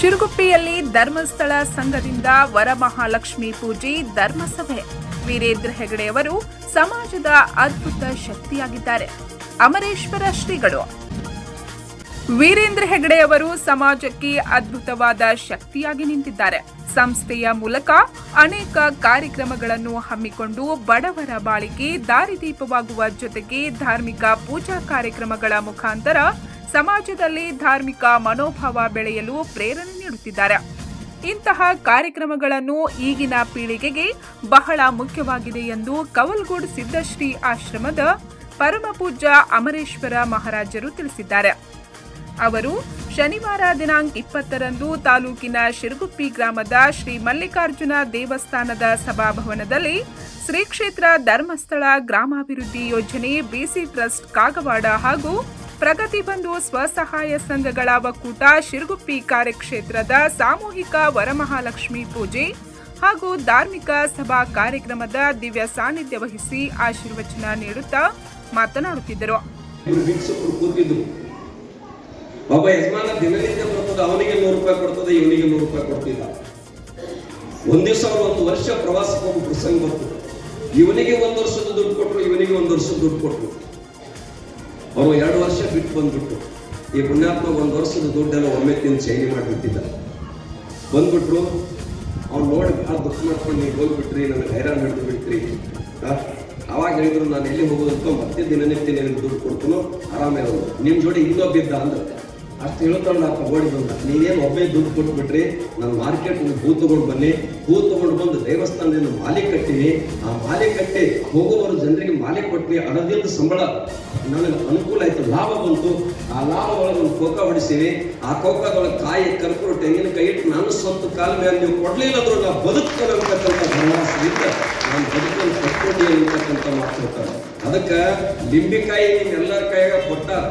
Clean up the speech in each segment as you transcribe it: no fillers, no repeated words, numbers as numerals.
ಶಿರಗುಪ್ಪಿಯಲ್ಲಿ ಧರ್ಮಸ್ಥಳ ಸಂಘದಿಂದ ವರಮಹಾಲಕ್ಷ್ಮಿ ಪೂಜೆ ಧರ್ಮಸಭೆ. ವೀರೇಂದ್ರ ಹೆಗಡೆಯವರು ಸಮಾಜದ ಅದ್ಭುತ ಶಕ್ತಿಯಾಗಿದ್ದಾರೆ. ಅಮರೇಶ್ವರ ಶ್ರೀಗಳು. ವೀರೇಂದ್ರ ಹೆಗಡೆಯವರು ಸಮಾಜಕ್ಕೆ ಅದ್ಭುತವಾದ ಶಕ್ತಿಯಾಗಿ ನಿಂತಿದ್ದಾರೆ. ಸಂಸ್ಥೆಯ ಮೂಲಕ ಅನೇಕ ಕಾರ್ಯಕ್ರಮಗಳನ್ನು ಹಮ್ಮಿಕೊಂಡು ಬಡವರ ಬಾಳಿಗೆ ದಾರಿದೀಪವಾಗುವ ಜೊತೆಗೆ ಧಾರ್ಮಿಕ ಪೂಜಾ ಕಾರ್ಯಕ್ರಮಗಳ ಮುಖಾಂತರ ಸಮಾಜದಲ್ಲಿ ಧಾರ್ಮಿಕ ಮನೋಭಾವ ಬೆಳೆಯಲು ಪ್ರೇರಣೆ ನೀಡುತ್ತಿದ್ದಾರೆ. ಇಂತಹ ಕಾರ್ಯಕ್ರಮಗಳನ್ನು ಈಗಿನ ಪೀಳಿಗೆಗೆ ಬಹಳ ಮುಖ್ಯವಾಗಿದೆ ಎಂದು ಕವಲ್ಗೋಡ್ ಸಿದ್ದಶ್ರೀ ಆಶ್ರಮದ ಪರಮಪೂಜ್ಯ ಅಮರೇಶ್ವರ ಮಹಾರಾಜರು ತಿಳಿಸಿದ್ದಾರೆ. ಅವರು ಶನಿವಾರ ದಿನಾಂಕ 20ರಂದು ತಾಲೂಕಿನ ಶಿರಗುಪ್ಪಿ ಗ್ರಾಮದ ಶ್ರೀ ಮಲ್ಲಿಕಾರ್ಜುನ ದೇವಸ್ಥಾನದ ಸಭಾಭವನದಲ್ಲಿ ಶ್ರೀ ಕ್ಷೇತ್ರ ಧರ್ಮಸ್ಥಳ ಗ್ರಾಮಾಭಿವೃದ್ಧಿ ಯೋಜನೆ, ಬಿಸಿ ಟ್ರಸ್ಟ್ ಕಾಗವಾಡ ಹಾಗೂ ಪ್ರಗತಿ ಬಂಧು ಸ್ವಸಹಾಯ ಸಂಘಗಳ ಒಕ್ಕೂಟ ಶಿರಗುಪ್ಪಿ ಕಾರ್ಯಕ್ಷೇತ್ರದ ಸಾಮೂಹಿಕ ವರಮಹಾಲಕ್ಷ್ಮಿ ಪೂಜೆ ಹಾಗೂ ಧಾರ್ಮಿಕ ಸಭಾ ಕಾರ್ಯಕ್ರಮದ ದಿವ್ಯ ಸಾನ್ನಿಧ್ಯ ವಹಿಸಿ ಆಶೀರ್ವಚನ ನೀಡುತ್ತಾ ಮಾತನಾಡುತ್ತಿದ್ದರು. ಒಬ್ಬ ಯಜಮಾನ ದಿನನಿತ್ಯ ಬರ್ತದೆ, ಅವನಿಗೆ 100 ರೂಪಾಯಿ ಕೊಡ್ತದೆ, ಇವನಿಗೆ 100 ರೂಪಾಯಿ ಕೊಡ್ತಿಲ್ಲ. ಒಂದ್ ದಿವಸ ಅವರು 1 ವರ್ಷ ಪ್ರವಾಸಕ್ಕೆ ಹೋಗಿ ಪ್ರಸಂಗ ಬರ್ತದೆ. ಇವನಿಗೆ 1 ವರ್ಷದ ದುಡ್ಡು ಕೊಟ್ಟರು, ಇವನಿಗೆ 1 ವರ್ಷದ ದುಡ್ಡು ಕೊಟ್ಟರು. ಅವರು 2 ವರ್ಷ ಬಿಟ್ಟು ಬಂದ್ಬಿಟ್ರು. ಈ ಪುಣ್ಯಾತ್ಮ 1 ವರ್ಷದ ದುಡ್ಡೆಲ್ಲ ಒಮ್ಮೆ ತಿಂದು ಚೈನಿ ಮಾಡಿಬಿಟ್ಟಿದ್ದ. ಬಂದ್ಬಿಟ್ರು. ಅವ್ನು ನೋಡಿ ಭಾಳ ದುಃಖ ಮಾಡ್ಕೊಂಡು, ನೀವು ಹೋಗ್ಬಿಟ್ರಿ, ನನಗೆ ಹೈರಾಣ ಹಿಡಿದು ಬಿಡ್ತೀರಿ. ಅವಾಗ ಹೇಳಿದ್ರು, ನಾನು ಎಲ್ಲಿ ಹೋಗೋದಂತ ಮತ್ತೆ ದಿನನಿತ್ಯ ನಿನಗೆ ದುಡ್ಡು ಕೊಡ್ತಾನೋ ಆರಾಮೇ ಹೋಗು, ನಿಮ್ಮ ಜೋಡಿ ಇನ್ನೊಬ್ಬಿದ್ದ ಅಂದ್ರೆ ಅಷ್ಟು ಹೇಳ್ತಾಳೆ. ನಾನು ಓಡಿ ಬಂದ, ನೀನೇನು ಒಬ್ಬೇ ದುಡ್ಡು ಕೊಟ್ಬಿಟ್ರಿ, ನಾನು ಮಾರ್ಕೆಟ್ ಹೂ ತಗೊಂಡು ಬನ್ನಿ, ಹೂ ತಗೊಂಡು ಬಂದು ದೇವಸ್ಥಾನದಿಂದ ಮಾಲೆ ಕಟ್ಟಿನಿ. ಆ ಮಾಲೆ ಕಟ್ಟಿ ಹೋಗೋವರು ಜನರಿಗೆ ಮಾಲೆ ಕೊಟ್ಟಿ, ಅದರಿಂದ ಸಂಬಳ ನನಗೆ ಅನುಕೂಲ ಆಯ್ತು, ಲಾಭ ಬಂತು. ಆ ಲಾಭ ಒಳಗೆ ಒಂದು ಕೋಕ ಹೊಡಿಸಿನಿ. ಆ ಕೋಕದೊಳಗೆ ಕಾಯಿ, ಕರ್ಪೂರ, ತೆಂಗಿನಕಾಯಿ ಇಟ್ಟು ನಾನು ಸ್ವಂತ ಕಾಲ ಮೇಲೆ ನೀವು ಕೊಡ್ಲಿಲ್ಲ ಅಂದ್ರು ನಾವು ಬದುಕ್ತೇನೆ ಅಂತಕ್ಕಂಥ ಭರವಸೆಯಿಂದ ನಾನು ಬದುಕನ್ನು ಕಟ್ಕೊಂಡು ಅಂತಕ್ಕಂಥ ಮಾತಾಡ್ತಾರೆ. ಅದಕ್ಕೆ ಲಿಂಬಿಕಾಯಿ ನಿಮ್ಮೆಲ್ಲರ ಕೈಯಾಗ ಕೊಟ್ಟಾರ.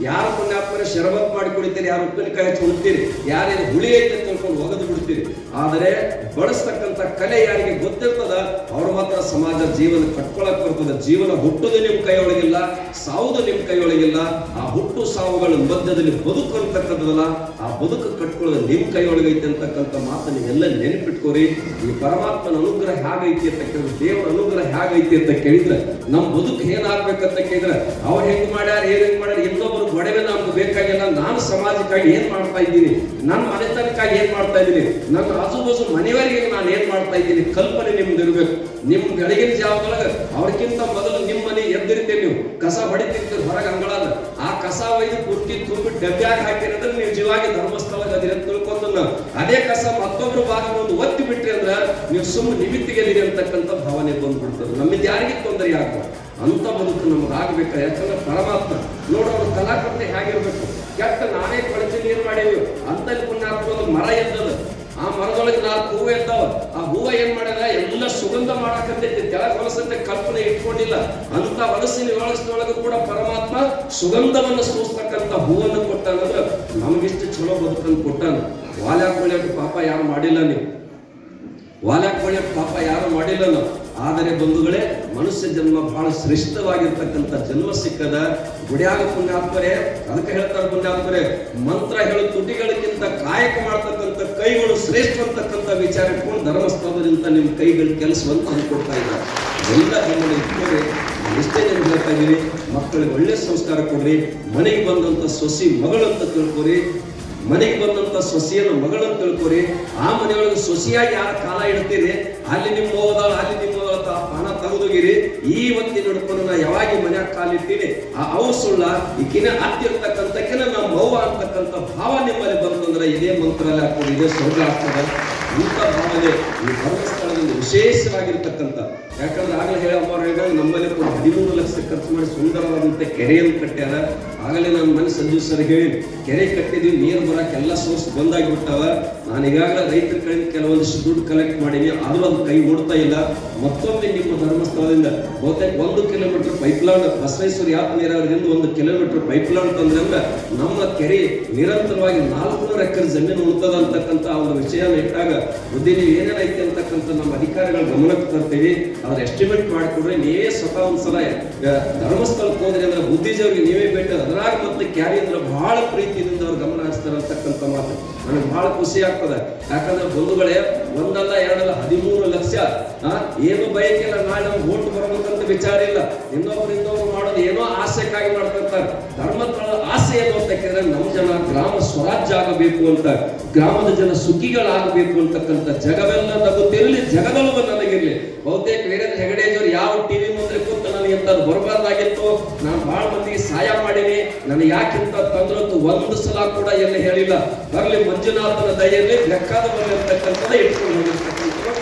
ಯಾರು ಪುಣ್ಯಾತ್ಮರ ಶರಬತ್ ಮಾಡಿ ಕುಡಿತೀರಿ, ಯಾರು ಉಪ್ಪಿನಕಾಯಿ ಹಚ್ಚಿ ಉಣ್ತೀರಿ, ಯಾರೇನು ಹುಳಿ ಐತೆ ಅಂತ ತಿಳ್ಕೊಂಡು ಒಗೆದು ಬಿಡ್ತೀರಿ. ಆದರೆ ಬಳಸ್ತಕ್ಕಂಥ ಕಲೆ ಯಾರಿಗೆ ಗೊತ್ತಿರ್ತದ ಅವ್ರು ಮಾತ್ರ ಸಮಾಜ ಜೀವನ ಕಟ್ಕೊಳಕ್ ಬರ್ತದೆ. ಜೀವನ ಹುಟ್ಟುದು ನಿಮ್ಮ ಕೈಯೊಳಗಿಲ್ಲ, ಸಾವುದು ನಿಮ್ಮ ಕೈಯೊಳಗಿಲ್ಲ. ಆ ಹುಟ್ಟು ಸಾವುಗಳ ಮಧ್ಯದಲ್ಲಿ ಬದುಕು ಅಂತಕ್ಕಂಥದಲ್ಲ, ಆ ಬದುಕು ಕಟ್ಕೊಳ್ಳೋದು ನಿಮ್ಮ ಕೈಯೊಳಗೈತೆ ಅಂತಕ್ಕಂಥ ಮಾತು ನೀವೆಲ್ಲ ನೆನಪಿಟ್ಕೋರಿ. ಈ ಪರಮಾತ್ಮನ ಅನುಗ್ರಹ ಹೇಗೈತಿ ಅಂತ ಕೇಳಿದ್ರೆ, ದೇವರ ಅನುಗ್ರಹ ಹೇಗೈತಿ ಅಂತ ಕೇಳಿದ್ರೆ, ನಮ್ಮ ಬದುಕು ಏನಾಗ್ಬೇಕಂತ ಕೇಳಿದ್ರೆ, ಅವ್ರು ಹೆಂಗ್ ಮಾಡ್ಯಾರ, ಹೆಂಗ್ ಮಾಡ್ಯಾರ, ಇನ್ನೊಬ್ಬರು ಒಡವೆ ನಮ್ಗೆ ಬೇಕಾಗಿಲ್ಲ. ನಾನು ಸಮಾಜಕ್ಕಾಗಿ ಏನ್ ಮಾಡ್ತಾ ಇದ್ದೀನಿ, ನನ್ನ ಮನೆತನಕ್ಕಾಗಿ ಏನ್ ಮಾಡ್ತಾ ಇದ್ದೀನಿ, ನನ್ನ ಆಜುಬಾಜು ಮನೆಯವರಿಗೆ ನಾನು ಏನ್ ಮಾಡ್ತಾ ಇದ್ದೀನಿ, ಕಲ್ಪನೆ ನಿಮ್ದು ಇರ್ಬೇಕು. ನಿಮ್ ಬೆಳಗಿನ ಜಾವದೊಳಗ ಅವ್ರಿಗಿಂತ ಮೊದಲು ನಿಮ್ಮ ಮನೆ ಎದ್ದಿರ್ತೇವೆ, ನೀವು ಕಸ ಹೊಡಿತಿರ್ತೀರಿ ಹೊರಗೆ ಅಂಗಳದ. ಆ ಕಸ ಒಯ್ದು ಪುಟ್ಟಿ ತುಂಬಿ ಡಬ್ಬ್ಯಾಗ ಹಾಕಿರೋದ್ರೆ ನೀವು ಜೀವಾಗಿ ಧರ್ಮಸ್ಥಳಕ್ಕೆ ಅದಿರ ತಿಳ್ಕೊಂಡು, ಅದೇ ಕಸ ಮತ್ತೊಬ್ರು ಭಾಗವನ್ನು ಒತ್ತಿ ಬಿಟ್ರಿ ಅಂದ್ರೆ ನೀವು ಸುಮ್ಮನೆ ನಿಮಿತ್ತಿಗೆಲ್ಲಿರಿ ಅಂತಕ್ಕಂಥ ಭಾವನೆ ಬಂದ್ಬಿಡ್ತದೆ. ನಮ್ಮಿಂದ ಯಾರಿಗೆ ತೊಂದರೆ ಆಗ್ಬಾರ್ದು ಅಂತ ಬದುಕು ನಮ್ಗೆ ಆಗ್ಬೇಕು. ಯಾಕಂದ್ರೆ ಪರಮಾತ್ಮ ನೋಡೋರು ಕಲಾಕೃತಿ ಹೇಗಿರ್ಬೇಕು. ಕೆಟ್ಟ ನಾನೇ ಕೊಳಚಿ ನೀರು ಮಾಡೀವಿ ಅಂತ ಪುಣ್ಯಾತ್ಮ ಮರ ಎದ್ದದ. ಆ ಮರದೊಳಗೆ 4 ಹೂವು ಎದ್ದಾವ. ಆ ಹೂವ ಏನ್ ಮಾಡ್ಯಾರ, ಎಲ್ಲ ಸುಗಂಧ ಮಾಡಾಕತ್ತೈತಿ. ತೆಳಗ್ ಹೊಲಸಂತೆ ಕಲ್ಪನೆ ಇಟ್ಕೊಂಡಿಲ್ಲ. ಅಂತ ಹೊಲಸಿನ ಹೊಲಸಿನೊಳಗೂ ಕೂಡ ಪರಮಾತ್ಮ ಸುಗಂಧವನ್ನು ಸೂಸ್ತಕ್ಕಂಥ ಹೂವನ್ನು ಕೊಟ್ಟಾನಂದ್ರೆ ನಮಗಿಷ್ಟು ಚಲೋ ಬದುಕನ್ನು ಕೊಟ್ಟಾನ. ವಾಲ್ಯಾಕ್ ಪಾಪ ಯಾರು ಮಾಡಿಲ್ಲ, ನೀವು ವಾಲ್ಯಾಕ್ ಪಾಪ ಯಾರು ಮಾಡಿಲ್ಲ ನಾವು. ಆದರೆ ಬಂಧುಗಳೇ, ಮನುಷ್ಯ ಜನ್ಮ ಬಹಳ ಶ್ರೇಷ್ಠವಾಗಿರ್ತಕ್ಕಂಥ ಜನ್ಮ ಸಿಕ್ಕದ. ಗುಡಿಯಾಗ ಪುಣ್ಯಾತ್ಮರೇ ಅದಕ್ಕೆ ಹೇಳ್ತಾರೆ, ಪುಣ್ಯಾತ್ಮರೇ ಮಂತ್ರ ಹೇಳು ತುಟಿಗಳಿಗಿಂತ ಕಾಯಕ ಮಾಡ್ತಕ್ಕಂಥ ಕೈಗಳು ಶ್ರೇಷ್ಠ ಅಂತಕ್ಕಂಥ ವಿಚಾರ ಇಟ್ಕೊಂಡು ಧರ್ಮಸ್ಥಳದಿಂದ ನಿಮ್ಮ ಕೈಗಳು ಕೆಲಸವಂತ ಅಂದ್ಕೊಡ್ತಾ ಇದ್ದಾರೆ. ಎಲ್ಲ ಗಮನ ಇಟ್ಕೊಳ್ರಿ. ಎಷ್ಟೇ ಜನ ಹೇಳ್ತಾ ಇದ್ದೀರಿ, ಮಕ್ಕಳಿಗೆ ಒಳ್ಳೆ ಸಂಸ್ಕಾರ ಕೊಡ್ರಿ. ಮನೆಗೆ ಬಂದಂಥ ಸೊಸಿ ಮಗಳಂತ ತಿಳ್ಕೊರಿ. ಮನೆಗೆ ಬಂದಂತ ಸೊಸೆಯನ್ನು ಮಗಳಂತ ತಿಳ್ಕೊರಿ. ಆ ಮನೆಯೊಳಗೆ ಸೊಸೆಯಾಗಿ ಯಾರ ಕಾಲ ಇಡ್ತೀರಿ, ಅಲ್ಲಿ ನಿಮ್ಮ ಹೋದಾಳ, ಅಲ್ಲಿ ನಿಮ್ಮ ಹೋದಾಳ ಹಣ ತೆಗೆದೋಗಿರಿ. ಈ ಹೊತ್ತಿ ನೋಡ್ಕೊಂಡು ನಾ ಯಾವಾಗ ಮನ್ಯಾಗ ಕಾಲಿರ್ತೀನಿ, ಅವು ಸುಳ್ಳ, ಈಕಿನ ಹತ್ತಿರ್ತಕ್ಕಂಥಕ್ಕಿನ ನಮ್ಮ ಅವ್ವ ಅಂತಕ್ಕಂಥ ಭಾವ ನಿಮ್ಮಲ್ಲಿ ಬಂತಂದ್ರೆ ಇದೇ ಮಂತ್ರಾಲಯ ಆಗ್ತದೆ, ಇದೇ ಸ್ವರ್ಗ ಆಗ್ತದೆ. ಇಂಥ ಭಾವನೆ ಈ ಧರ್ಮಸ್ಥಳದಲ್ಲಿ ವಿಶೇಷವಾಗಿರ್ತಕ್ಕಂಥ. ಯಾಕಂದ್ರೆ ಆಗಲೇ ಹೇಳಮ್ಮವ್ರು ಹೇಳಿದಾಗ ನಮ್ಮಲ್ಲಿ ಕೂಡ 13 ಲಕ್ಷ ಖರ್ಚು ಮಾಡಿ ಸುಂದರವಾದಂಥ ಕೆರೆಯನ್ನು ಕಟ್ಟ್ಯಾರ. ಆಗಲೇ ನಾನು ಮನೆ ಸಂಜೀವ್ ಸರ್ ಹೇಳಿ, ಕೆರೆ ಕಟ್ಟಿದ್ವಿ, ನೀರು ಬರಕ್ಕೆ ಎಲ್ಲ ಸೋರ್ಸ್ ಬಂದಾಗಿಬಿಟ್ಟಾವ. ನಾನು ಈಗಾಗಲೇ ರೈತರ ಕಡೆಯಿಂದ ಕೆಲವೊಂದಿಷ್ಟು ದುಡ್ಡು ಕಲೆಕ್ಟ್ ಮಾಡೀನಿ, ಆದರೂ ಅದು ಕೈ ಓಡ್ತಾ ಇಲ್ಲ. ಮತ್ತೊಮ್ಮೆ ನಿಮ್ಮ ಧರ್ಮಸ್ಥಳದಿಂದ ಬಹುತೇಕ 1 ಕಿಲೋಮೀಟರ್ ಪೈಪ್ಲೈನ್, ಬಸವೇಶ್ವರ ಯಾಪ್ ನೀರಾವರಿಯಿಂದ 1 ಕಿಲೋಮೀಟರ್ ಪೈಪ್ಲೈನ್ ತಂದ್ರೆ ನಮ್ಮ ಕೆರೆ ನಿರಂತರವಾಗಿ 400 ಎಕರೆ ಜಮೀನು ಉಳ್ತದ ಅಂತಕ್ಕಂಥ ಒಂದು ವಿಷಯನ ಇಟ್ಟಾಗ ಬುದ್ಧಿ ನೀವು ಏನೇನೈತಿ ಅಂತಕ್ಕಂಥ ನಮ್ಮ ಅಧಿಕಾರಿಗಳ ಗಮನಕ್ಕೆ ತರ್ತೀವಿ. ಅದ್ರ ಎಸ್ಟಿಮೇಟ್ ಮಾಡಿಕೊಡ್ರಿ. ನೀವೇ ಸ್ವತಃ ಒಂದ್ಸಲ ಧರ್ಮಸ್ಥಳಕ್ಕೆ ಹೋದ್ರಿ ಅಂದ್ರೆ ಬುದ್ಧಿಜೀವರಿಗೆ ನೀವೇ ಭೇಟಿ ಅದ್ರಾಗ ಮತ್ತೆ ಕ್ಯಾರಿ ಅಂದ್ರೆ ಬಹಳ ಪ್ರೀತಿಯಿಂದ ಅವ್ರು ಗಮನ ಹರಿಸ್ತಾರೆ ಅಂತಕ್ಕಂಥ ಮಾತು ನನಗೆ ಬಹಳ ಖುಷಿ ಆಗ್ತದೆ. ಯಾಕಂದ್ರೆ ಬಂಧುಗಳೇ, ಒಂದಲ್ಲ ಎರಡಲ್ಲ 13 ಲಕ್ಷ ಏನು ಬಯಕಿಲ್ಲ, ನಾಳೆ ನಮ್ಗೆ ಓಟ್ ಬರ್ಬೇಕಂತ ವಿಚಾರ ಇಲ್ಲ, ಇನ್ನೊಬ್ರು ಮಾಡೋದು ಏನೋ ಆಸೆಕ್ಕಾಗಿ ಮಾಡ್ತಿರ್ತಾರೆ. ಧರ್ಮಸ್ಥಳದ ಆಸೆ ಏನು ಅಂತ ಕೇಳಿದ್ರೆ ನಮ್ಮ ಜನ ಗ್ರಾಮ ಸ್ವರಾಜ್ಯ ಆಗಬೇಕು ಅಂತ, ಗ್ರಾಮದ ಜನ ಸುಖಿಗಳಾಗಬೇಕು ಅಂತಕ್ಕಂಥ ಜಗವೆಲ್ಲ ನಗುತ್ತಿರಲಿ, ಜಗದೊಳಗ ನನಗಿರ್ಲಿ. ಬಹುತೇಕ ವೀರೇಂದ್ರ ಹೆಗಡೆಯವರು ಯಾವ ಟಿವಿ ಮುಂದೆ ಕೂತು ನನಗೆ ಇಂಥದ್ದು ಬರಬಾರ್ದಾಗಿತ್ತು, ನಾನು ಬಹಳ ಮಂದಿಗೆ ಸಹಾಯ ಮಾಡೀನಿ, ನನಗೆ ಯಾಕಿಂತ ತಂದ್ರದ್ದು ಒಂದು ಸಲ ಕೂಡ ಎಲ್ಲ ಹೇಳಿಲ್ಲ. ಬರಲಿ ಮಂಜುನಾಥನ ದಯೆಯಲ್ಲಿ ಬೇಕಾದ ಬರಲಿರ್ತಕ್ಕಂಥದ್ದು ಇಟ್ಕೊಂಡು ಹೋಗಿರ್ತಕ್ಕಂಥದ್ದು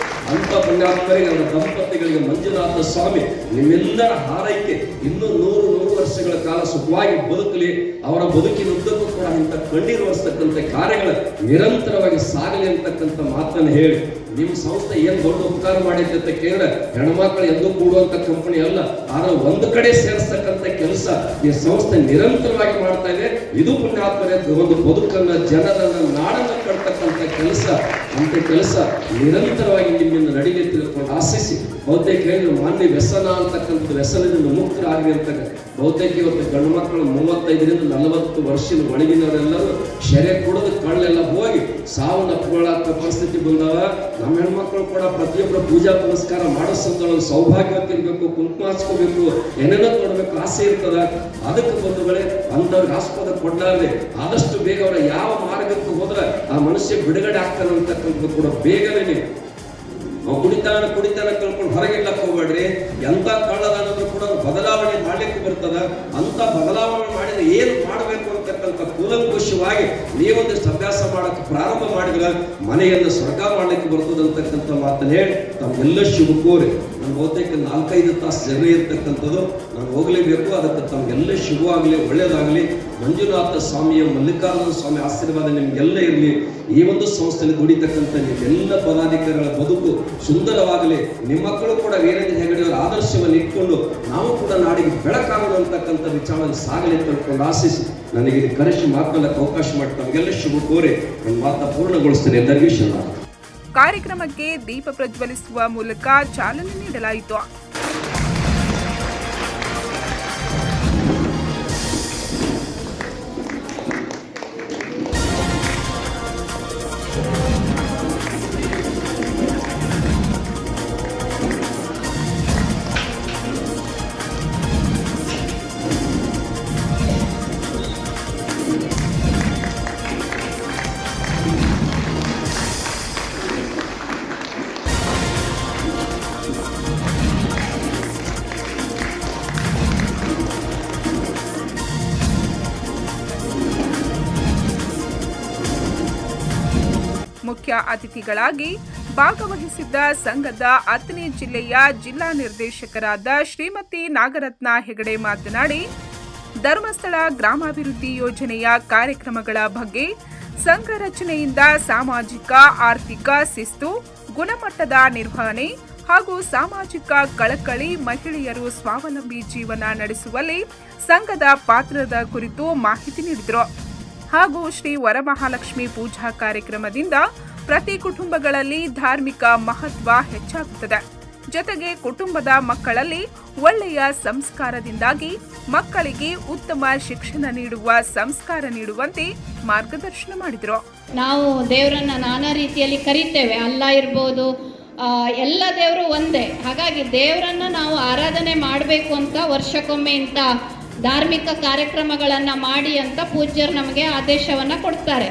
ಅಂತ ಪುಣ್ಯಾತ್ಮರಿಗೆ, ನನ್ನ ದಂಪತಿಗಳಿಗೆ ಮಂಜುನಾಥ ಸ್ವಾಮಿ ನಿಮ್ಮೆಲ್ಲರ ಹಾರೈಕೆ ಇನ್ನೂ 100 ವರ್ಷಗಳ ಕಾಲ ಸುಖವಾಗಿ ಬದುಕಲಿ. ಅವರ ಬದುಕಿನುದ್ದಕ್ಕೂ ಕೂಡ ಇಂಥ ಕಣ್ಣೀರು ಒರೆಸ್ತಕ್ಕಂಥ ಕಾರ್ಯಗಳು ನಿರಂತರವಾಗಿ ಸಾಗಲಿ ಅಂತಕ್ಕಂಥ ಮಾತನ್ನು ಹೇಳಿ, ನಿಮ್ಮ ಸಂಸ್ಥೆ ಏನ್ ದೊಡ್ಡ ಉಪಕಾರ ಮಾಡಿದೆ ಅಂತ ಕೇಳಿದ್ರೆ ಹೆಣ್ಮಕ್ಳು ಎಂದು ಕೂಡುವಂತ ಕಂಪನಿ ಅಲ್ಲ, ಆದ್ರೆ ಒಂದು ಕಡೆ ಸೇರಿಸ್ತಕ್ಕಂಥ ಕೆಲಸ ಈ ಸಂಸ್ಥೆ ನಿರಂತರವಾಗಿ ಮಾಡ್ತಾ ಇದೆ. ಇದು ಪುಣ್ಯಾತ್ಮರೇ ಒಂದು ಬದುಕನ್ನ, ಜನರನ್ನ, ನಾಡನ್ನ ಕಟ್ತಕ್ಕಂಥ ಕೆಲಸ. ಅಂತ ಕೆಲಸ ನಿರಂತರವಾಗಿ ನಿಮ್ಮಿಂದ ನಡೀಲಿ ತಿಳ್ಕೊಂಡು ಆಶಿಸಿ, ಬಹುತೇಕ ಹೇಳಿದ್ರು ಮಾನ್ಯ ವ್ಯಸನ ಅಂತಕ್ಕಂಥ ವ್ಯಸನದಿಂದ ಮುಕ್ತರಾಗಲಿ ಅಂತಕ್ಕ. ಬಹುತೇಕ ಇವತ್ತು ಗಂಡು ಮಕ್ಕಳು 35ರಿಂದ 40 ವರ್ಷದ ಒಳಗಿನವರೆಲ್ಲರೂ ಶೆರೆ ಕುಡಿದು ಕಳ್ಳೆಲ್ಲ ಹೋಗಿ ಸಾವನ್ನಪ್ಪುಗಳಾಗ ಪರಿಸ್ಥಿತಿ ಬಂದವ. ನಮ್ಮ ಹೆಣ್ಮಕ್ಳು ಕೂಡ ಪ್ರತಿಯೊಬ್ಬರ ಪೂಜಾ ಪುನಸ್ಕಾರ ಮಾಡೋ ಸಂದರ್ಭ ಸೌಭಾಗ್ಯವಾಗಿರ್ಬೇಕು, ಕುಂಕುಮ ಹಚ್ಕೋಬೇಕು, ಏನೇನೋ ಕೊಡ್ಬೇಕು ಆಸೆ ಇರ್ತದ. ಅದಕ್ಕೆ ಬಂಧುಗಳೇ, ಅಂಥವ್ರಿಗೆ ಆಸ್ಪದ ಕೊಡ್ಲಾರ್ದೆ ಆದಷ್ಟು ಬೇಗ ಅವರ ಯಾವ ಮಾರ್ಗಕ್ಕೆ ಹೋದ್ರೆ ಆ ಮನುಷ್ಯ ಬಿಡುಗಡೆ ಆಗ್ತಾನೆ ಅಂತಕ್ಕಂಥದ್ದು ಕೂಡ ಬೇಗನೆ ನೀವು ಕುಡಿತಾನ ಕಳ್ಕೊಂಡು ಹೊರಗಿಲ್ಲಕ್ಕೆ ಹೋಗ್ಬೇಡ್ರಿ. ಎಂತ ಕಳ್ಳದಾನಂದ್ರೂ ಕೂಡ ಬದಲಾವಣೆ ಮಾಡ್ಲಿಕ್ಕೆ ಬರ್ತದ. ಅಂತ ಬದಲಾವಣೆ ಮಾಡಿದ್ರೆ ಏನು ಮಾಡಬೇಕು ಅಂತಕ್ಕಂಥ ಕೂಲಂಕುಷವಾಗಿ ನೀವೊಂದಿಷ್ಟು ಅಭ್ಯಾಸ ಮಾಡಕ್ಕೆ ಪ್ರಾರಂಭ ಮಾಡಿದ್ರೆ ಮನೆಯನ್ನು ಸ್ವರ್ಗ ಮಾಡ್ಲಿಕ್ಕೆ ಬರ್ತದೆ ಅಂತಕ್ಕಂಥ ಮಾತನ್ನು ಹೇಳಿ ತಮ್ಗೆಲ್ಲ ಶುಭ ಕೋರಿ. ನಾನು ಬಹುತೇಕ 4-5 ತಾಸು ಜರ್ನಿ ಇರ್ತಕ್ಕಂಥದ್ದು, ನಾನು ಹೋಗ್ಲೇಬೇಕು. ಅದಕ್ಕೆ ತಮ್ಗೆಲ್ಲ ಶುಭವಾಗಲಿ, ಒಳ್ಳೇದಾಗಲಿ. ಮಂಜುನಾಥ ಸ್ವಾಮಿಯ, ಮಲ್ಲಿಕಾರ್ಜುನ ಸ್ವಾಮಿ ಆಶೀರ್ವಾದ ನಿಮ್ಗೆಲ್ಲ ಇರಲಿ. ಈ ಒಂದು ಸಂಸ್ಥೆಯಲ್ಲಿ ದುಡಿತಕ್ಕಂಥ ನಿಮ್ಮೆಲ್ಲ ಪದಾಧಿಕಾರಿಗಳ ಬದುಕು ಸುಂದರವಾಗಲಿ. ನಿಮ್ಮ ಮಕ್ಕಳು ಕೂಡ ವೀರೇಂದ್ರ ಹೆಗಡೆಯವರ ಆದರ್ಶವನ್ನು ಇಟ್ಕೊಂಡು ನಾವು ಕೂಡ ನಾಡಿಗೆ ಬೆಳಕಾಗೋಣ ಅಂತಕ್ಕಂಥ ವಿಚಾರವನ್ನು ಸಾಗಲಿ ತಿಳ್ಕೊಂಡು ಆಶಿಸಿ ನನಗೆ ಕರೆಸಿ ಮಾತನಾಡಕ್ಕೆ ಅವಕಾಶ ಮಾಡಿ ತಮಗೆಲ್ಲ ಶುಭ ಕೋರಿ ನನ್ನ ಮಾತನ್ನ ಪೂರ್ಣಗೊಳಿಸ್ತೇನೆ. ಎಲ್ಲರಿಗೂ ಶರಣ. ಕಾರ್ಯಕ್ರಮಕ್ಕೆ ದೀಪ ಪ್ರಜ್ವಲಿಸುವ ಮೂಲಕ ಚಾಲನೆ ನೀಡಲಾಯಿತು. ಮುಖ್ಯ ಅತಿಥಿಗಳಾಗಿ ಭಾಗವಹಿಸಿದ್ದ ಸಂಘದ 10ನೇ ಜಿಲ್ಲೆಯ ಜಿಲ್ಲಾ ನಿರ್ದೇಶಕರಾದ ಶ್ರೀಮತಿ ನಾಗರತ್ನ ಹೆಗಡೆ ಮಾತನಾಡಿ, ಧರ್ಮಸ್ಥಳ ಗ್ರಾಮಾಭಿವೃದ್ಧಿ ಯೋಜನೆಯ ಕಾರ್ಯಕ್ರಮಗಳ ಬಗ್ಗೆ ಸಂಘ ರಚನೆಯಿಂದ ಸಾಮಾಜಿಕ ಆರ್ಥಿಕ ಶಿಸ್ತು, ಗುಣಮಟ್ಟದ ನಿರ್ವಹಣೆ ಹಾಗೂ ಸಾಮಾಜಿಕ ಕಳಕಳಿ, ಮಹಿಳೆಯರು ಸ್ವಾವಲಂಬಿ ಜೀವನ ನಡೆಸುವಲ್ಲಿ ಸಂಘದ ಪಾತ್ರದ ಕುರಿತು ಮಾಹಿತಿ ನೀಡಿದರು. ಹಾಗೂ ಶ್ರೀ ವರಮಹಾಲಕ್ಷ್ಮಿ ಪೂಜಾ ಕಾರ್ಯಕ್ರಮದಿಂದ ಪ್ರತಿ ಕುಟುಂಬಗಳಲ್ಲಿ ಧಾರ್ಮಿಕ ಮಹತ್ವ ಹೆಚ್ಚಾಗುತ್ತದೆ. ಜೊತೆಗೆ ಕುಟುಂಬದ ಮಕ್ಕಳಲ್ಲಿ ಒಳ್ಳೆಯ ಸಂಸ್ಕಾರದಿಂದಾಗಿ ಮಕ್ಕಳಿಗೆ ಉತ್ತಮ ಶಿಕ್ಷಣ ನೀಡುವ ಸಂಸ್ಕಾರ ನೀಡುವಂತೆ ಮಾರ್ಗದರ್ಶನ ಮಾಡಿದರು. ನಾವು ದೇವರನ್ನ ನಾನಾ ರೀತಿಯಲ್ಲಿ ಕರೀತೇವೆ. ಅಲ್ಲ ಇರ್ಬೋದು, ಎಲ್ಲ ದೇವರು ಒಂದೇ. ಹಾಗಾಗಿ ದೇವರನ್ನ ನಾವು ಆರಾಧನೆ ಮಾಡಬೇಕು ಅಂತ ವರ್ಷಕ್ಕೊಮ್ಮೆ ಇಂಥ ಧಾರ್ಮಿಕ ಕಾರ್ಯಕ್ರಮಗಳನ್ನು ಮಾಡಿ ಅಂತ ಪೂಜ್ಯರು ನಮಗೆ ಆದೇಶವನ್ನು ಕೊಡ್ತಾರೆ.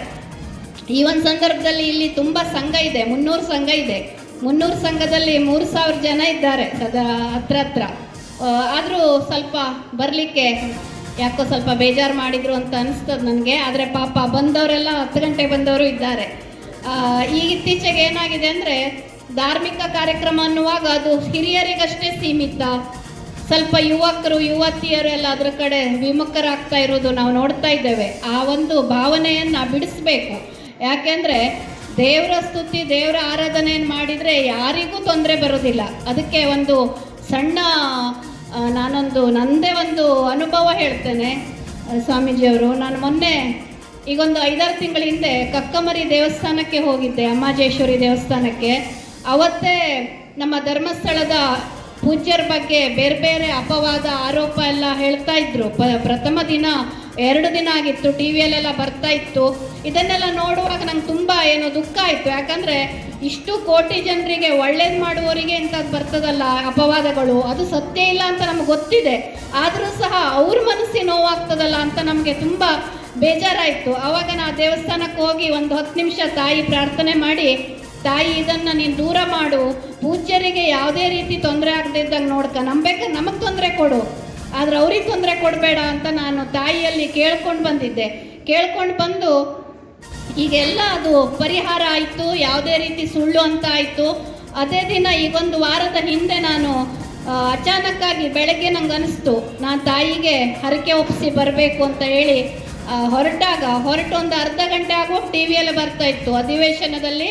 ಈ ಒಂದು ಸಂದರ್ಭದಲ್ಲಿ ಇಲ್ಲಿ ತುಂಬ ಸಂಘ ಇದೆ, 300 ಸಂಘ ಇದೆ. 300 ಸಂಘದಲ್ಲಿ 3000 ಜನ ಇದ್ದಾರೆ ಹತ್ರ. ಆದರೂ ಸ್ವಲ್ಪ ಬರಲಿಕ್ಕೆ ಯಾಕೋ ಸ್ವಲ್ಪ ಬೇಜಾರು ಮಾಡಿದರು ಅಂತ ಅನಿಸ್ತದೆ ನನಗೆ. ಆದರೆ ಪಾಪ ಬಂದವರೆಲ್ಲ 10 ಗಂಟೆಗೆ ಬಂದವರು ಇದ್ದಾರೆ. ಈಗ ಇತ್ತೀಚೆಗೆ ಏನಾಗಿದೆ ಅಂದರೆ, ಧಾರ್ಮಿಕ ಕಾರ್ಯಕ್ರಮ ಅನ್ನುವಾಗ ಅದು ಹಿರಿಯರಿಗಷ್ಟೇ ಸೀಮಿತ. ಸ್ವಲ್ಪ ಯುವಕರು ಯುವತಿಯರು ಎಲ್ಲ ಅದರ ಕಡೆ ವಿಮುಖರಾಗ್ತಾ ಇರೋದು ನಾವು ನೋಡ್ತಾ ಇದ್ದೇವೆ. ಆ ಒಂದು ಭಾವನೆಯನ್ನು ಬಿಡಿಸ್ಬೇಕು. ಯಾಕೆಂದರೆ ದೇವರ ಸ್ತುತಿ, ದೇವರ ಆರಾಧನೆಯನ್ನು ಮಾಡಿದರೆ ಯಾರಿಗೂ ತೊಂದರೆ ಬರೋದಿಲ್ಲ. ಅದಕ್ಕೆ ಒಂದು ಸಣ್ಣ ನಂದೇ ಒಂದು ಅನುಭವ ಹೇಳ್ತೇನೆ ಸ್ವಾಮೀಜಿಯವರು. ನಾನು ಮೊನ್ನೆ ಈಗೊಂದು 5-6 ತಿಂಗಳ ಹಿಂದೆ ಕಕ್ಕಮರಿ ದೇವಸ್ಥಾನಕ್ಕೆ ಹೋಗಿದ್ದೆ, ಅಮ್ಮಾಜೇಶ್ವರಿ ದೇವಸ್ಥಾನಕ್ಕೆ. ಅವತ್ತೇ ನಮ್ಮ ಧರ್ಮಸ್ಥಳದ ಪೂಜ್ಯರ ಬಗ್ಗೆ ಬೇರೆ ಬೇರೆ ಅಪವಾದ ಆರೋಪ ಎಲ್ಲ ಹೇಳ್ತಾ ಇದ್ರು. ಪ್ರಥಮ ದಿನ 2 ದಿನ ಆಗಿತ್ತು, ಟಿವಿಯಲ್ಲೆಲ್ಲ ಬರ್ತಾ ಇತ್ತು. ಇದನ್ನೆಲ್ಲ ನೋಡುವಾಗ ನಂಗೆ ತುಂಬ ದುಃಖ ಆಯಿತು. ಯಾಕಂದರೆ ಇಷ್ಟು ಕೋಟಿ ಜನರಿಗೆ ಒಳ್ಳೇದು ಮಾಡುವವರಿಗೆ ಇಂಥದ್ದು ಬರ್ತದಲ್ಲ ಅಪವಾದಗಳು, ಅದು ಸತ್ಯ ಇಲ್ಲ ಅಂತ ನಮ್ಗೆ ಗೊತ್ತಿದೆ. ಆದರೂ ಸಹ ಅವ್ರ ಮನಸ್ಸಿಗೆ ನೋವಾಗ್ತದಲ್ಲ ಅಂತ ನಮಗೆ ತುಂಬ ಬೇಜಾರಾಯಿತು. ಆವಾಗ ನಾ ದೇವಸ್ಥಾನಕ್ಕೆ ಹೋಗಿ ಒಂದು 10 ನಿಮಿಷ ತಾಯಿ ಪ್ರಾರ್ಥನೆ ಮಾಡಿ, ತಾಯಿ ಇದನ್ನು ನೀನು ದೂರ ಮಾಡು, ಪೂಜ್ಯರಿಗೆ ಯಾವುದೇ ರೀತಿ ತೊಂದರೆ ಆಗದಿದ್ದಂಗೆ ನೋಡ್ಕ, ನಂಬೇಕಾದ್ರೆ ನಮಗೆ ತೊಂದರೆ ಕೊಡು, ಆದರೆ ಅವ್ರಿಗೆ ತೊಂದರೆ ಕೊಡಬೇಡ ಅಂತ ನಾನು ತಾಯಿಯಲ್ಲಿ ಕೇಳ್ಕೊಂಡು ಬಂದಿದ್ದೆ. ಕೇಳ್ಕೊಂಡು ಬಂದು ಈಗೆಲ್ಲ ಅದು ಪರಿಹಾರ ಆಯಿತು, ಯಾವುದೇ ರೀತಿ ಸುಳ್ಳು ಅಂತ ಆಯಿತು. ಅದೇ ದಿನ ಈಗೊಂದು ವಾರದ ಹಿಂದೆ ನಾನು ಅಚಾನಕ್ಕಾಗಿ ಬೆಳಗ್ಗೆ ನಂಗೆ ಅನಿಸ್ತು ನಾನು ತಾಯಿಗೆ ಹರಕೆ ಒಪ್ಪಿಸಿ ಬರಬೇಕು ಅಂತ ಹೇಳಿ ಹೊರಟು ಒಂದು ಅರ್ಧ ಗಂಟೆ ಆಗುವಾಗ ಟಿ ವಿಯಲ್ಲಿ ಬರ್ತಾ ಇತ್ತು, ಅಧಿವೇಶನದಲ್ಲಿ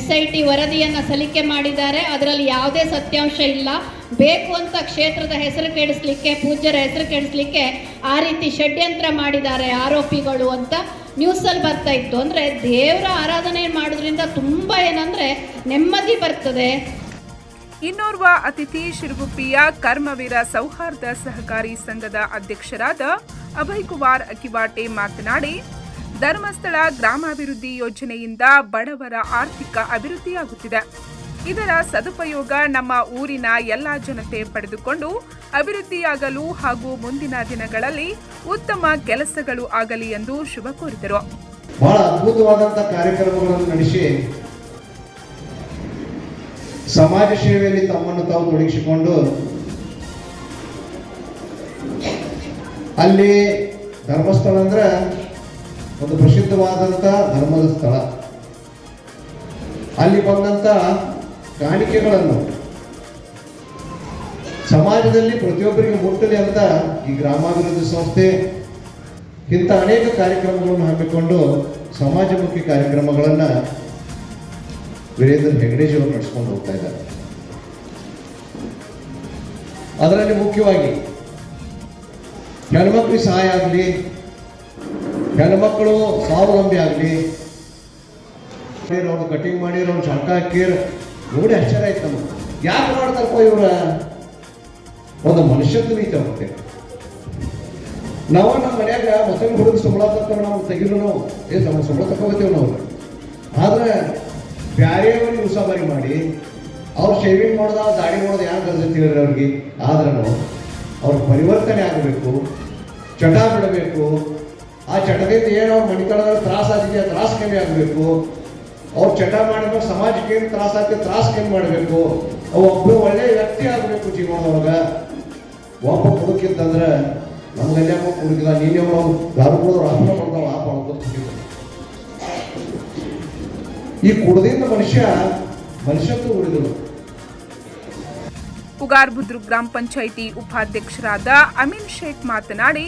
SIT ವರದಿಯನ್ನು ಸಲ್ಲಿಕೆ ಮಾಡಿದ್ದಾರೆ, ಅದರಲ್ಲಿ ಯಾವುದೇ ಸತ್ಯಾಂಶ ಇಲ್ಲ, ಬೇಕು ಅಂತ ಕ್ಷೇತ್ರದ ಹೆಸರು ಕೆಡಿಸ್ಲಿಕ್ಕೆ, ಪೂಜ್ಯರ ಹೆಸರು ಕೆಡಿಸ್ಲಿಕ್ಕೆ ಆ ರೀತಿ ಷಡ್ಯಂತ್ರ ಮಾಡಿದ್ದಾರೆ ಆರೋಪಿಗಳು ಅಂತ ನ್ಯೂಸಲ್ಲಿ ಬರ್ತಾ ಇತ್ತು. ಅಂದರೆ ದೇವರ ಆರಾಧನೆ ಮಾಡೋದ್ರಿಂದ ತುಂಬ ಏನಂದರೆ ನೆಮ್ಮದಿ ಬರ್ತದೆ. ಇನ್ನೋರ್ವ ಅತಿಥಿ ಶಿರಗುಪ್ಪಿಯ ಕರ್ಮವೀರ ಸೌಹಾರ್ದ ಸಹಕಾರಿ ಸಂಘದ ಅಧ್ಯಕ್ಷರಾದ ಅಭಯ್ ಕುಮಾರ್ ಅಕಿವಾಟೆ ಮಾತನಾಡಿ, ಧರ್ಮಸ್ಥಳ ಗ್ರಾಮಾಭಿವೃದ್ಧಿ ಯೋಜನೆಯಿಂದ ಬಡವರ ಆರ್ಥಿಕ ಅಭಿವೃದ್ಧಿಯಾಗುತ್ತಿದೆ. ಇದರ ಸದುಪಯೋಗ ನಮ್ಮ ಊರಿನ ಎಲ್ಲ ಜನತೆ ಪಡೆದುಕೊಂಡು ಅಭಿವೃದ್ಧಿಯಾಗಲು ಹಾಗೂ ಮುಂದಿನ ದಿನಗಳಲ್ಲಿ ಉತ್ತಮ ಕೆಲಸಗಳು ಆಗಲಿ ಎಂದು ಶುಭ ಕೋರಿದರು. ಬಹಳ ಅದ್ಭುತವಾದಂತಹ ಕಾರ್ಯಕ್ರಮಗಳನ್ನು ನಡೆಸಿ ಸಮಾಜ ಸೇವೆಯಲ್ಲಿ ತಮ್ಮನ್ನು ತಾವು ತೊಡಗಿಸಿಕೊಂಡು ಅಲ್ಲಿ ಧರ್ಮಸ್ಥಳ ಅಂದ್ರೆ ಒಂದು ಪ್ರಸಿದ್ಧವಾದಂಥ ಧರ್ಮದ ಸ್ಥಳ. ಅಲ್ಲಿ ಬಂದಂಥ ಕಾಣಿಕೆಗಳನ್ನು ಸಮಾಜದಲ್ಲಿ ಪ್ರತಿಯೊಬ್ಬರಿಗೆ ಮುಟ್ಟಲಿ ಅಂತ ಈ ಗ್ರಾಮಾಭಿವೃದ್ಧಿ ಸಂಸ್ಥೆ ಇಂಥ ಅನೇಕ ಕಾರ್ಯಕ್ರಮಗಳನ್ನು ಹಮ್ಮಿಕೊಂಡು ಸಮಾಜಮುಖಿ ಕಾರ್ಯಕ್ರಮಗಳನ್ನು ವೀರೇಂದ್ರ ಹೆಗಡೇಜಿ ಅವರು ನಡೆಸ್ಕೊಂಡು ಹೋಗ್ತಾ ಇದ್ದಾರೆ. ಅದರಲ್ಲಿ ಮುಖ್ಯವಾಗಿ ಹೆಣ್ಮಕ್ಳಿಗೆ ಸಹಾಯ ಆಗಲಿ, ಹೆಣ್ಮಕ್ಳು ಸ್ವಾವಲಂಬಿ ಆಗಲಿ, ಅವ್ರು ಕಟಿಂಗ್ ಮಾಡಿರೋ ಅವ್ರು ಶಾಖ ಹಾಕಿರ್ ನೋಡಿ ಆಶ್ಚರ್ಯ ಆಯ್ತು ನಮಗೆ. ಯಾಕೆ ಮಾಡ್ತಾರಪ್ಪ ಇವರ ಒಂದು ಮನುಷ್ಯತ್ವ ರೀತಿ ಹೋಗುತ್ತೆ. ನಾವು ನಮ್ಮ ಮನ್ಯಾಗ ಮಕ್ಕಳಿಗೆ ಹುಡುಗ ಸಂಬಳ ತಕ್ಕೊಂಡು ನಾವು ತೆಗಿದ್ರು, ನಾವು ಸಂಬಳ ತಗೋತೇವೆ ನಾವು. ಆದ್ರೆ ಬ್ಯಾರೆಯವ್ರಿಗೆ ಉಸಾಬರಿ ಮಾಡಿ ಅವ್ರು ಶೇವಿಂಗ್ ಮಾಡೋದ ದಾಡಿ ಮಾಡೋದು ಯಾರು ಕಲ್ಸತ್ತೀವಿ ಅವ್ರಿಗೆ. ಆದ್ರೂ ಅವ್ರ ಪರಿವರ್ತನೆ ಆಗಬೇಕು, ಚಟ ಬಿಡಬೇಕು. ಆ ಚಟದಿಂದ ಏನು ಅವ್ರ ಮಣಿತನದಲ್ಲಿ ತ್ರಾಸ ಆಗಿದೆಯಾ, ತ್ರಾಸ ಕಮ್ಮಿ ಆಗಬೇಕು. ಅವ್ರು ಚಟ ಮಾಡಿದ್ರೆ ಸಮಾಜಕ್ಕೆ ಏನು ತ್ರಾಸ ಆಗ್ತದೆ, ತ್ರಾಸ ಕಮ್ಮಿ ಮಾಡಬೇಕು. ಅವು ಒಬ್ಬರು ಒಳ್ಳೆ ವ್ಯಕ್ತಿ ಆಗಬೇಕು ಜೀವನದೊಳಗ. ಒಬ್ಬ ಕುಡುಕಿತ್ತಂದ್ರೆ ನಮ್ಗಲ್ಲೇ ಕುಡುಕಿದ ನೀನೇ ಗಾರು ಕುಡಿದ್ರು ಅರ್ಥ ಮಾಡ್ತಾವ ಆ ಮಾಡ್ಕೊತ. ಈ ಕುಡದಿಂದ ಮನುಷ್ಯತ್ವ ಉಳಿದರು. ಉಗಾರ್ ಬುದ್ರುಕ್ ಗ್ರಾಮ ಪಂಚಾಯಿತಿ ಉಪಾಧ್ಯಕ್ಷರಾದ ಅಮೀನ್ ಶೇಖ್ ಮಾತನಾಡಿ,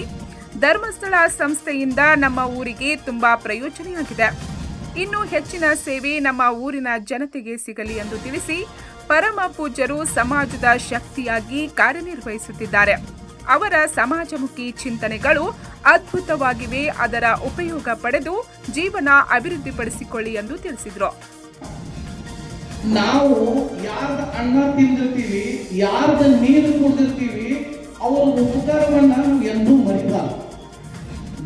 ಧರ್ಮಸ್ಥಳ ಸಂಸ್ಥೆಯಿಂದ ನಮ್ಮ ಊರಿಗೆ ತುಂಬಾ ಪ್ರಯೋಜನವಾಗಿದೆ. ಇನ್ನು ಹೆಚ್ಚಿನ ಸೇವೆ ನಮ್ಮ ಊರಿನ ಜನತೆಗೆ ಸಿಗಲಿ ಎಂದು ತಿಳಿಸಿ, ಪರಮ ಪೂಜ್ಯರು ಸಮಾಜದ ಶಕ್ತಿಯಾಗಿ ಕಾರ್ಯನಿರ್ವಹಿಸುತ್ತಿದ್ದಾರೆ. ಅವರ ಸಮಾಜಮುಖಿ ಚಿಂತನೆಗಳು ಅದ್ಭುತವಾಗಿವೆ. ಅದರ ಉಪಯೋಗ ಪಡೆದು ಜೀವನ ಅಭಿವೃದ್ಧಿಪಡಿಸಿಕೊಳ್ಳಿ ಎಂದು ತಿಳಿಸಿದರು. ನಾವು ಯಾರ್ದ ಅನ್ನ ತಿಂದಿರ್ತೀವಿ, ಯಾರ್ದ ನೀರು ಕುಡಿದಿರ್ತೀವಿ, ಅವರ ಉಪಕಾರವನ್ನ ನಾವು ಎಂದೂ ಮರಿಬಾರದು.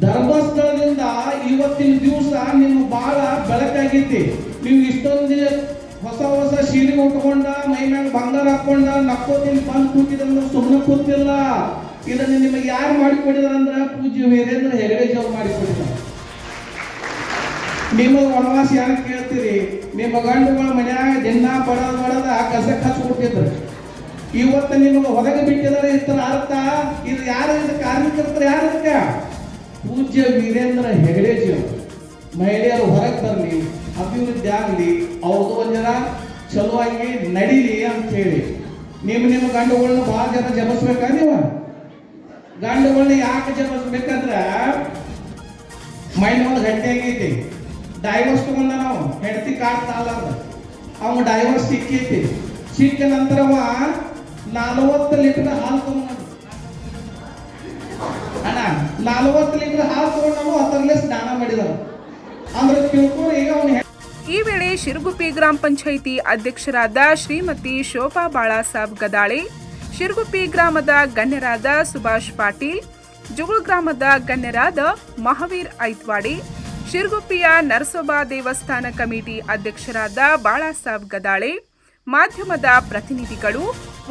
ಧರ್ಮಸ್ಥಳದಿಂದ ಇವತ್ತಿನ ದಿವಸ ನಿಮ್ಮ ಬಹಳ ಬೆಳಕಾಗೈತಿ. ನೀವು ಇಷ್ಟೊಂದು ಹೊಸ ಸೀರೆ ಉಟ್ಕೊಂಡ, ಮೈ ಮ್ಯಾಗ ಬಂಗಾರ ಹಾಕೊಂಡ, ನಕ್ಕೋತಿನ ಬಂದು ಕೂತಿದ್ರೆ ಸುಮ್ಮನೆ ಕೂತಿಲ್ಲ. ಇದನ್ನು ನಿಮಗೆ ಯಾರು ಮಾಡಿಕೊಡಿದಾರಂದ್ರೆ ಪೂಜ್ಯ ವೀರೇಂದ್ರ ಹೆಗಡೇಜಿ ಅವ್ರು ಮಾಡಿಕೊಡಿದ್ದಾರೆ. ನಿಮಗೆ ವನವಾಸ ಯಾರು ಕೇಳ್ತೀರಿ? ನಿಮ್ಮ ಗಂಡುಗಳ ಮನ್ಯಾಗ ದಿನ ಬಡದ ಕಸಕ್ಕೆ ಹಚ್ಕೊಡ್ತಿದ್ರು. ಇವತ್ತು ನಿಮಗೆ ಹೊರಗೆ ಬಿಟ್ಟಿದ್ದಾರೆ. ಇತರ ಅರ್ಥ ಇದು ಯಾರು? ಇದು ಕಾರ್ಮಿಕರ್ತಾರೆ ಯಾರು? ಇದಕ್ಕೆ ಪೂಜ್ಯ ವೀರೇಂದ್ರ ಹೆಗಡೇಜಿ ಅವರು. ಮಹಿಳೆಯರು ಹೊರಗೆ ಬರಲಿ, ಅಭಿವೃದ್ಧಿ ಆಗಲಿ, ಅವ್ರದ್ದು ಒಂದು ಜನ ಚಲುವಾಗಿ ನಡೀಲಿ ಅಂತ ಹೇಳಿ ನಿಮ್ಮ ಗಂಡುಗಳನ್ನ ಭಾಳ ಜನ ಜಪಿಸ್ಬೇಕ. ನೀವು ಗಂಡುಗಳನ್ನ ಯಾಕೆ ಜಪಿಸ್ಬೇಕಂದ್ರೆ ಮೈಂಡ್ ಒಂದು ಗಂಟೆ ಆಗೈತಿ. ಡೈವರ್ಸ್ ತಗೊಂಡ ನಾವು ಹೆಂಡತಿ ಕಾಡ್ತಾಲ್ಲ, ಅವ ಡೈವರ್ಸ್ ಸಿಕ್ಕೈತಿ. ಸಿಕ್ಕ ನಂತರ 40 ಲೀಟರ್ ಹಾಲು ತಗೊಂಡ ಅಣ್ಣ 40 ಲೀಟರ್ ಹಾಲು ತಗೊಂಡು ನಾವು ಅದರಲ್ಲೇ ಸ್ನಾನ ಮಾಡಿದವು ಅಂದ್ರೆ ತಿಳ್ಕೊಂಡು ಈಗ ಅವನು. ಈ ವೇಳೆ ಶಿರಗುಪ್ಪಿ ಗ್ರಾಮ ಪಂಚಾಯಿತಿ ಅಧ್ಯಕ್ಷರಾದ ಶ್ರೀಮತಿ ಶೋಭಾ ಬಾಳಾಸಾಬ್ ಗದಾಳೆ, ಶಿರಗುಪ್ಪಿ ಗ್ರಾಮದ ಗಣ್ಯರಾದ ಸುಭಾಷ್ ಪಾಟೀಲ್, ಜುಗುಳ್ ಗ್ರಾಮದ ಗಣ್ಯರಾದ ಮಹಾವೀರ್ ಐತ್ವಾಡಿ, ಶಿರಗುಪ್ಪಿಯ ನರಸೋಬಾ ದೇವಸ್ಥಾನ ಕಮಿಟಿ ಅಧ್ಯಕ್ಷರಾದ ಬಾಳಾಸಾಬ್ ಗದಾಳೆ, ಮಾಧ್ಯಮದ ಪ್ರತಿನಿಧಿಗಳು,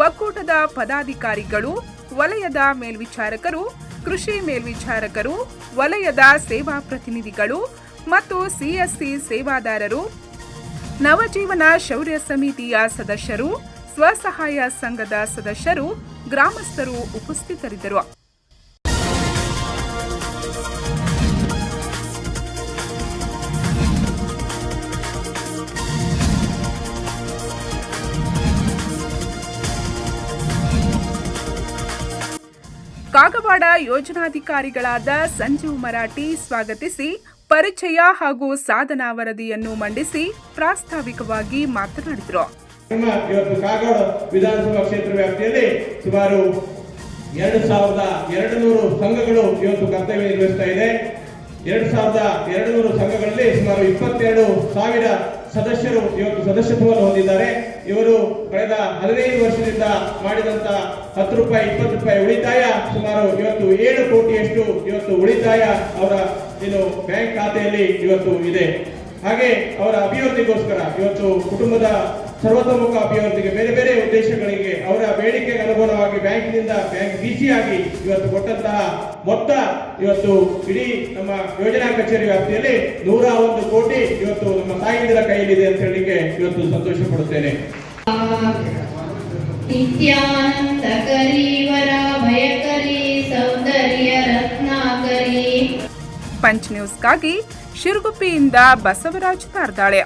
ಒಕ್ಕೂಟದ ಪದಾಧಿಕಾರಿಗಳು, ವಲಯದ ಮೇಲ್ವಿಚಾರಕರು, ಕೃಷಿ ಮೇಲ್ವಿಚಾರಕರು, ವಲಯದ ಸೇವಾ ಪ್ರತಿನಿಧಿಗಳು ಮತ್ತು ಸಿಎಸ್ಸಿ ಸೇವಾದಾರರು, ನವಜೀವನ ಶೌರ್ಯ ಸಮಿತಿಯ ಸದಸ್ಯರು, ಸ್ವಸಹಾಯ ಸಂಘದ ಸದಸ್ಯರು, ಗ್ರಾಮಸ್ಥರು ಉಪಸ್ಥಿತರಿದ್ದರು. ಕಾಗವಾಡ ಯೋಜನಾಧಿಕಾರಿಗಳಾದ ಸಂಜೀವ್ ಮರಾಠಿ ಸ್ವಾಗತಿಸಿ ಪರಿಚಯ ಹಾಗೂ ಸಾಧನಾ ವರದಿಯನ್ನು ಮಂಡಿಸಿ ಪ್ರಾಸ್ತಾವಿಕವಾಗಿ ಮಾತನಾಡಿದರು. ಇವತ್ತು ಕಾಗವಾಡ ವಿಧಾನಸಭಾ ಕ್ಷೇತ್ರ ವ್ಯಾಪ್ತಿಯಲ್ಲಿ ಸುಮಾರು 2200 ಸಂಘಗಳು ಇವತ್ತು ಕರ್ತವ್ಯ ನಿರ್ವಹಿಸ್ತಾ ಇದೆ. 2200 ಸಂಘಗಳಲ್ಲಿ ಸುಮಾರು 22,000 ಸದಸ್ಯರು ಇವತ್ತು ಸದಸ್ಯತ್ವವನ್ನು ಹೊಂದಿದ್ದಾರೆ. ಇವರು ಕಳೆದ 15 ವರ್ಷದಿಂದ ಮಾಡಿದಂತ 10 ರೂಪಾಯಿ 20 ರೂಪಾಯಿ ಉಳಿತಾಯ ಸುಮಾರು ಇವತ್ತು 7 ಕೋಟಿಯಷ್ಟು ಇವತ್ತು ಉಳಿತಾಯ ಅವರ ಬ್ಯಾಂಕ್ ಖಾತೆಯಲ್ಲಿ ಇವತ್ತು ಇದೆ. ಹಾಗೆ ಅವರ ಅಭಿವೃದ್ಧಿಗೋಸ್ಕರ ಇವತ್ತು ಕುಟುಂಬದ ಸರ್ವತೋಮುಖ ಅಭಿವೃದ್ಧಿಗೆ ಬೇರೆ ಬೇರೆ ಉದ್ದೇಶಗಳಿಗೆ ಅವರ ಬೇಡಿಕೆಗೆ ಅನುಗುಣವಾಗಿ ಬ್ಯಾಂಕಿನಿಂದ ಬ್ಯಾಂಕ್ ಬಿಸಿ ಆಗಿ ಇವತ್ತು ಕೊಟ್ಟಂತಹ ಮೊತ್ತ ಇವತ್ತು ಇಡೀ ನಮ್ಮ ಯೋಜನಾ ಕಚೇರಿ ವ್ಯಾಪ್ತಿಯಲ್ಲಿ 101 ಕೋಟಿ ಇವತ್ತು ನಮ್ಮ ತಾಯಿಗಳ ಕೈಯಲ್ಲಿದೆ ಅಂತ ಹೇಳಿಕ್ಕೆ ಇವತ್ತು ಸಂತೋಷ ಪಡುತ್ತೇನೆ. ನಿತ್ಯಾನಂದಕರಿ ವರ ಭಯಕರಿ ಸೌಂದರ್ಯ ರತ್ನಾಕರಿ. ಪಂಚ್ ನ್ಯೂಸ್ಗಾಗಿ ಶಿರಗುಪ್ಪಿಯಿಂದ ಬಸವರಾಜ್ ತಾರ್ದಾಳೆ.